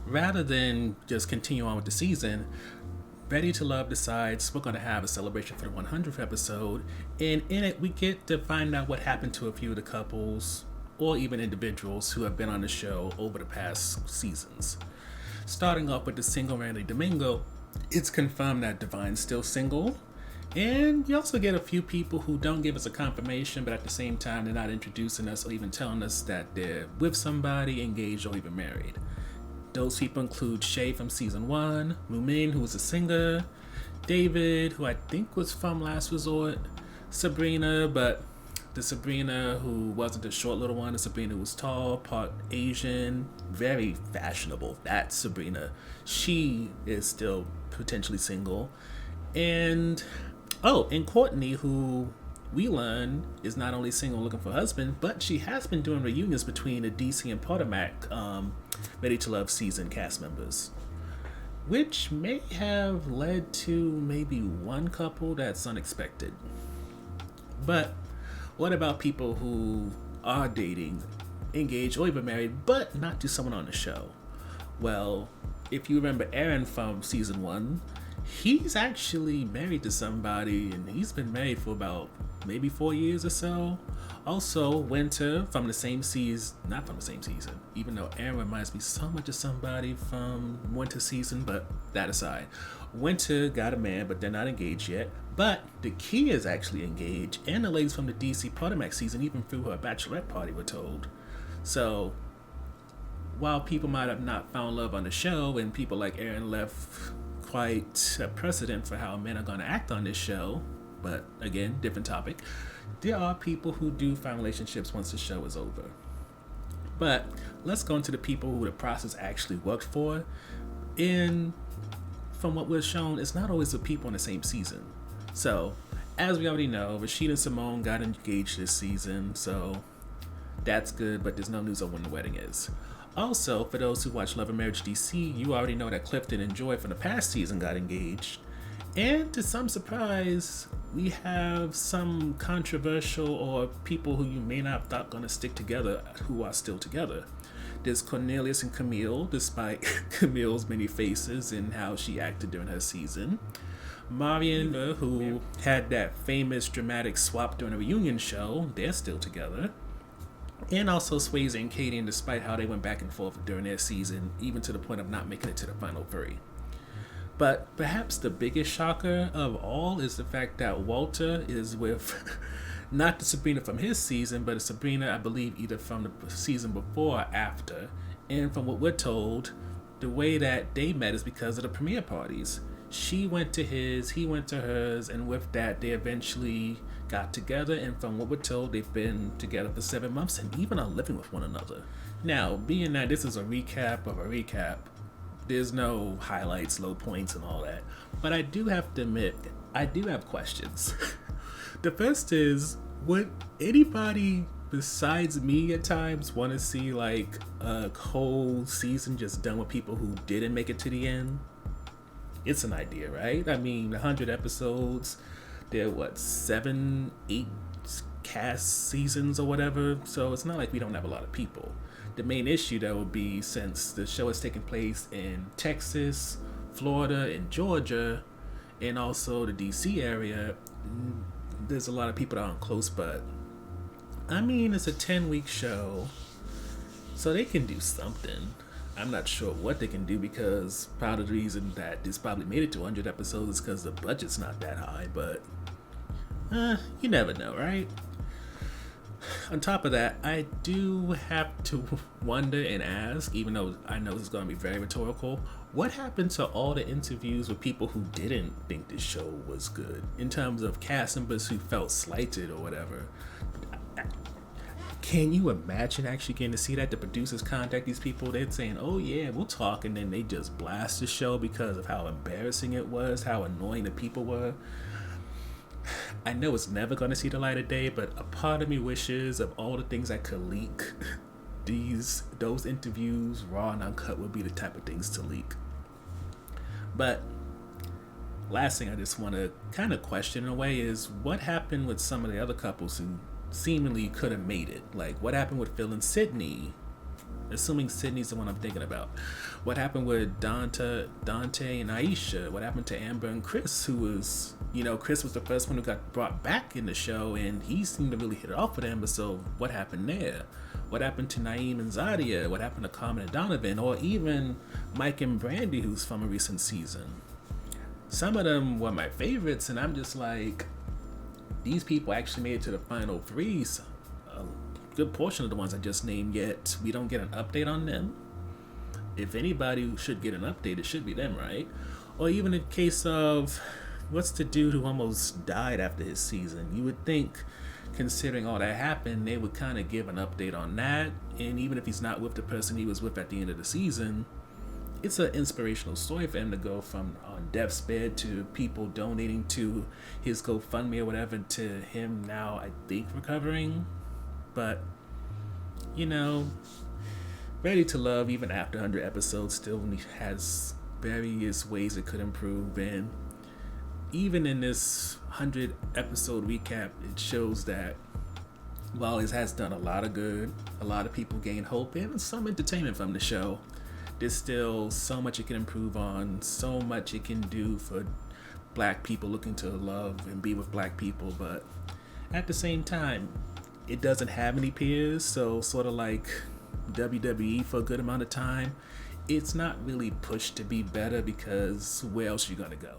rather than just continue on with the season, Ready to Love decides we're going to have a celebration for the 100th episode, and in it, we get to find out what happened to a few of the couples or even individuals who have been on the show over the past seasons. Starting off with the single Randy Domingo, it's confirmed that Divine's still single. And you also get a few people who don't give us a confirmation, but at the same time, they're not introducing us or even telling us that they're with somebody, engaged, or even married. Those people include Shay from season 1, Mumin, who was a singer, David, who I think was from Last Resort, Sabrina, but the Sabrina who wasn't the short little one, the Sabrina who was tall, part Asian, very fashionable. That Sabrina, she is still potentially single. And Courtney, who we learn is not only single looking for a husband, but she has been doing reunions between the DC and Potomac Ready to Love season cast members, which may have led to maybe one couple that's unexpected. But what about people who are dating, engaged, or even married, but not to someone on the show? Well, if you remember Aaron from season 1, he's actually married to somebody, and he's been married for about maybe 4 years or so. Also, Winter from the same season, not from the same season, even though Aaron reminds me so much of somebody from Winter season, but that aside. Winter got a man, but they're not engaged yet. But the Key is actually engaged, and the ladies from the DC Potomac season even threw her a bachelorette party, we're told. So, while people might have not found love on the show, and people like Aaron left quite a precedent for how men are going to act on this show, but again, different topic, there are people who do find relationships once the show is over. But let's go into the people who the process actually worked for. And from what we're shown, it's not always the people in the same season. So, as we already know, Rashid and Simone got engaged this season, so that's good, but there's no news on when the wedding is. Also, for those who watch Love and Marriage DC, you already know that Clifton and Joy from the past season got engaged. And to some surprise, we have some controversial or people who you may not have thought gonna stick together who are still together. There's Cornelius and Camille, despite Camille's many faces and how she acted during her season. Marion, who had that famous dramatic swap during a reunion show, they're still together. And also Swayze and Katie, despite how they went back and forth during their season, even to the point of not making it to the final 3. But perhaps the biggest shocker of all is the fact that Walter is with not the Sabrina from his season, but a Sabrina, I believe, either from the season before or after. And from what we're told, the way that they met is because of the premiere parties. She went to his, he went to hers, and with that, they eventually got together. And from what we're told, they've been together for 7 months and even are living with one another. Now, being that this is a recap of a recap, there's no highlights, low points, and all that. But I do have to admit, I do have questions. The first is, would anybody besides me at times want to see like a whole season just done with people who didn't make it to the end? It's an idea, right? I mean, 100 episodes, there are 7, 8 cast seasons or whatever, so it's not like we don't have a lot of people. The main issue that would be, since the show is taking place in Texas, Florida, and Georgia, and also the DC area, there's a lot of people that aren't close, but I mean, it's a 10-week show, so they can do something. I'm not sure what they can do, because part of the reason that this probably made it to 100 episodes is because the budget's not that high, but you never know, right? On top of that, I do have to wonder and ask, even though I know this is going to be very rhetorical, what happened to all the interviews with people who didn't think this show was good, in terms of cast members who felt slighted or whatever? Can you imagine actually getting to see that? The producers contact these people, they're saying, oh yeah, we'll talk, and then they just blast the show because of how embarrassing it was, how annoying the people were. I know it's never going to see the light of day, but a part of me wishes, of all the things that could leak, those interviews, raw and uncut, would be the type of things to leak. But last thing I just want to kind of question in a way is, what happened with some of the other couples who seemingly could have made it? Like, what happened with Phil and Sydney? assuming Sydney's the one I'm thinking about. What happened with Dante and Aisha? What happened to Amber and Chris, who was, Chris was the first one who got brought back in the show, and he seemed to really hit it off with Amber, so what happened there? What happened to Naeem and Zadia? What happened to Carmen and Donovan? Or even Mike and Brandy, who's from a recent season? Some of them were my favorites, and I'm just like, these people actually made it to the final threes. A good portion of the ones I just named, yet we don't get an update on them. If anybody should get an update, it should be them, right? Or even in case of, what's the dude who almost died after his season? You would think, considering all that happened, they would kind of give an update on that. And even if he's not with the person he was with at the end of the season, it's an inspirational story for him to go from on death's bed to people donating to his GoFundMe or whatever to him now, I think, recovering. But, Ready to Love, even after 100 episodes, still has various ways it could improve. And even in this 100 episode recap, it shows that while it has done a lot of good, a lot of people gain hope and some entertainment from the show, there's still so much it can improve on, so much it can do for black people looking to love and be with black people. But at the same time, it doesn't have any peers, so sort of like WWE for a good amount of time, it's not really pushed to be better because where else are you gonna go?